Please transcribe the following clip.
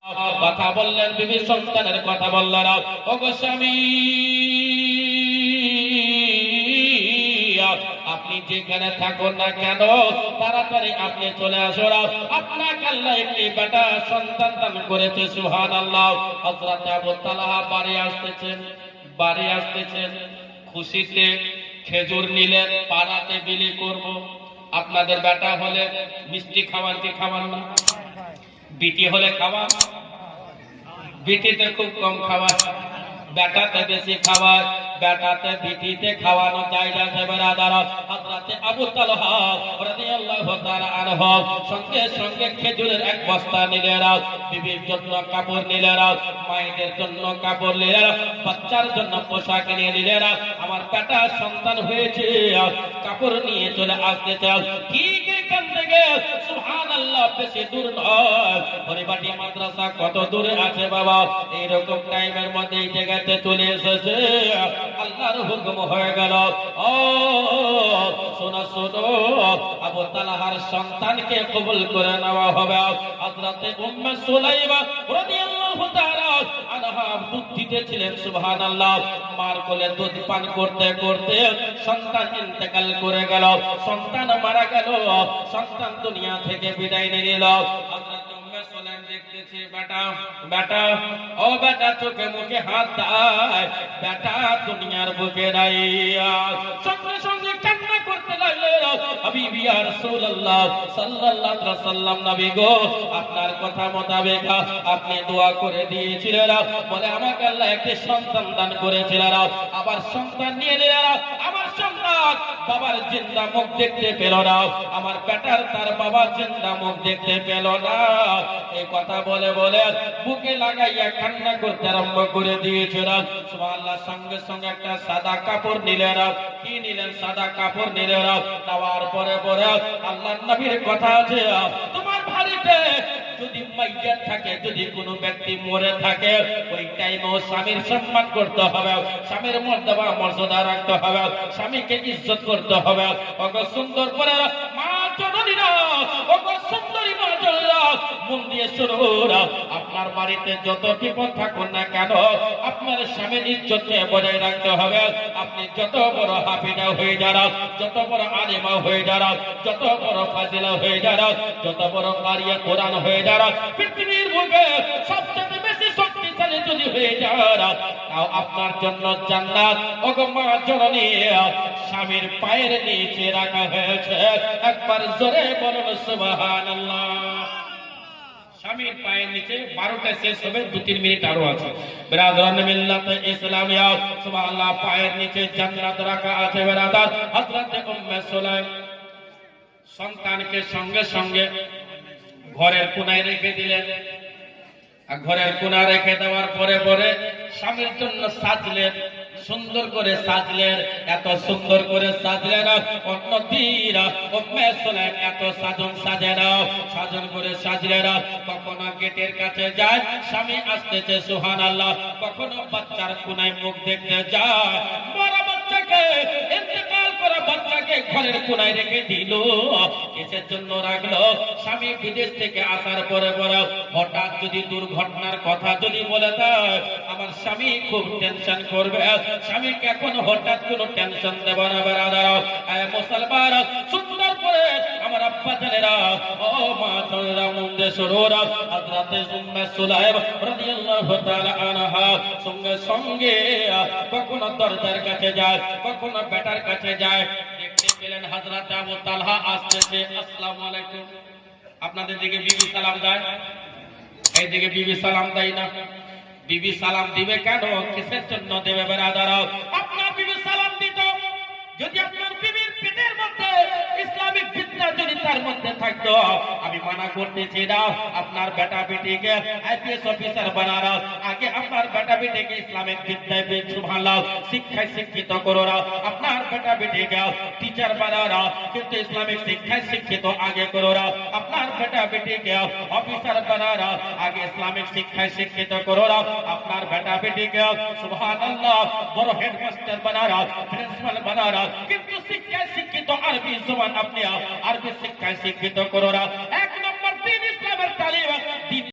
কথা বললেন, বিবি সন্তানের কথা বললেন। ওগো স্বামী, আপনি যেখানে থাকুন না কেন, তাড়াতাড়ি আপনি চলে আসুন। আপনাকে আল্লাহ একটি বেটা সন্তান দান করেছে। সুবহানাল্লাহ। হযরত আবু তালহা বাড়ি আসতেছেন খুশিতে। খেজুর নিলেন, পাড়াতে বিলি করব। আপনাদের বেটা হলে মিষ্টি খাবার কি খাবার না? বিটি হলে খাবার, বিটিতে খুব কম খাবার, বেটাতে বেশি খাবার। বেটাতে বিটিতে খাওয়ানো জায়গা যাবে রাদারা। হযরত আবু তালহা রাদিয়াল্লাহু তাআলা আনহু সঙ্গে সঙ্গে খেজুরের এক বস্তা নিলেন, বিবির জন্য কাপড় নিলেন, মায়েদের জন্য কাপড় নিলেন, বাচ্চার জন্য পোশাক নিয়ে নিলেন। আমার বেটা সন্তান হয়েছে, কাপড় নিয়ে চলে আসতেছে। ঠিক এখান থেকে সুবহানাল্লাহ বেশি দূর নয়, পরিবাটি মাদ্রাসা কত দূরে আছে বাবা? এইরকম টাইমের মধ্যে এই জায়গাতে চলে এসেছে। আল্লাহর হুকুম হয়ে গেল, ও শোনো শোনো, আবু তালহার সন্তানকে কবুল করে নেওয়া হবে। হযরত উম্মে সুলাইমা রাদিয়াল্লাহু তাআলা আনহা দুধ দিতেছিলেন। সুবহানাল্লাহ। মার কোলে দুধ পান করতে করতে সন্তান ইন্তেকাল করে গেল, সন্তান মারা গেল, সন্তান দুনিয়া থেকে বিদায় নিয়ে নিল। হযরত উম্মে সুলাইম দেখতেছে, বেটা বেটা, ও বেটা, চোখে মুখে হাত দাও, বেটা দুনিয়ার বুকে নাই। সঙ্গে সঙ্গে কান্না করতে লাগলো, হাবিবি ইয়া রাসূলুল্লাহ সাল্লাল্লাহু আলাইহি ওয়াসাল্লাম, নবী গো, আপনার কথা মোতাবেক আপনি দোয়া করে দিয়েছিলেন, বলে আমাকে আল্লাহ একটি সন্তান দান করেছিলেন, আবার সন্তান নিয়ে নিলেন। আমার সন্তান বাবার জিন্দা মুখ দেখতে পেল না, আমার বেটার তার বাবার জিন্দা মুখ দেখতে পেল না। এই কথা বলে বলে বুকে লাগাইয়া কান্না করতে আরম্ভ করে দিয়েছিল। সুবহানাল্লাহ। সঙ্গে সঙ্গে একটা সাদা কাপড় নিলেন। কি নিলেন? সাদা কাপড় নিলেন। নেওয়ার পরে পরে আল্লাহর নবীর কথা আছে, তোমার বাড়িতে যদি মাইয়াত থাকে, যদি কোনো ব্যক্তি মরে থাকে, ওই টাইমেও স্বামীর সম্মান করতে হবে, স্বামীর মর্যাদা মর্যাদা রাখতে হবে, স্বামীকে ইজ্জত করতে হবে। ওগো সুন্দর করে মা জননীরা, ওগো সুন্দরী মা জননীরা, মন দিয়ে শুনুন, আপনার বাড়িতে যত বিপদ থাকুন না কেন, আপনার স্বামীর ইজ্জতকে বজায় রাখতে হবে। আপনি যত বড় হাফিজা হয়ে যান, যত বড় আলেমা হয়ে যান, যত বড় ফাজিলা হয়ে যান, যত বড় কারিয়া কোরআন হয়ে যান, পৃথিবীর বুকে সবচেয়ে বেশি শক্তিশালী যদি হয়ে যান, তাও আপনার জন্য জান্নাত ওগো মা জননী স্বামীর পায়ের নিচে রাখা হয়েছে। একবার জোরে বলুন সুবহানাল্লাহ। স্বামীর পায়ের নিচে 12টা শেষ হবে, 2-3 মিনিট আরো আছে। বিরাদরান মিল্লাত ইসলামিয়া, সুবহানাল্লাহ, পায়ের নিচে জান্নাত রাখা আছে। বিরাদার হযরত উম্মে সুলাইম সন্তানকে সঙ্গে সঙ্গে ঘরের কোনায় রেখে দিলেন। আর ঘরের কোনা রেখে দেওয়ার পরে পরে স্বামীর জন্য সাজলেন, সুন্দর করে সাজলেন। এত সুন্দর করে সাজলেন, অন্যদিন উম্মে সুলাইম এত সাজন সাজে না, সাজন করে সাজলেন। কখনো গেটের কাছে যায়, স্বামী আসতেছে, সুবহানাল্লাহ। কখনো বাচ্চার কোনায় মুখ দেখতে যায়, বড় বাচ্চাকে ইন্তেকাল করা বাচ্চাকে ঘরের কোনায় রেখে দিল। কিসের জন্য রাখলো? স্বামী বিদেশ থেকে আসার পরে পরে হঠাৎ যদি দুর্ঘটনার কথা যদি বলে দেয়, আমার স্বামী খুব টেনশন করবে। স্বামীকে এখন হঠাৎ কোনো টেনশন দেব না। বেরাদার মুসলমান, সুন্দর করে আমার আব্বা জানেরা, ও মা জানেরা, মুন্দে সরোরা, হযরত উম্মে সুলাইম রাদিয়াল্লাহু তাআলা আনহা সঙ্গে সঙ্গে কখনো দরজার কাছে যায়, কখনো বেটার কাছে যায়। দেখতে পেলেন হযরত আবু তালহা আসতেছে। আসসালামু আলাইকুম। আপনাদের দিকে বিবি সালাম দেয়, এই দিকে বিবি সালাম দেয় না। বিবি সালাম দিবে কেন? কিসের জন্য দেবে? বেরাদার, আপনার বিবি সালাম দিত যদি আপনার বিবির পেটের মধ্যে ইসলামিক ফিতনা যদি তার মধ্যে থাকতো, আমি মানা করতেছি না। আপনার বেটা বেটিকে আইপিএস অফিসার বানানো, আগে আপনার বেটা বেটিকে ইসলামিক বিদ্যায় সুবহানাল্লাহ শিক্ষায় শিক্ষিত করো। আপনার বেটা বেটিকে টিচার বানানো, কিন্তু ইসলামিক শিক্ষায় শিক্ষিত আগে করো। আপনার বেটা বেটিকে অফিসার বানানো, আগে ইসলামিক শিক্ষায় শিক্ষিত করো। আপনার বেটা বেটিকে সুবহানাল্লাহ বড় হেডমাস্টার বানানো, প্রিন্সিপাল বানানো, কিন্তু শিক্ষায় শিক্ষিত আরবি জবান আপনি আরবি শিক্ষায় শিক্ষিত করো।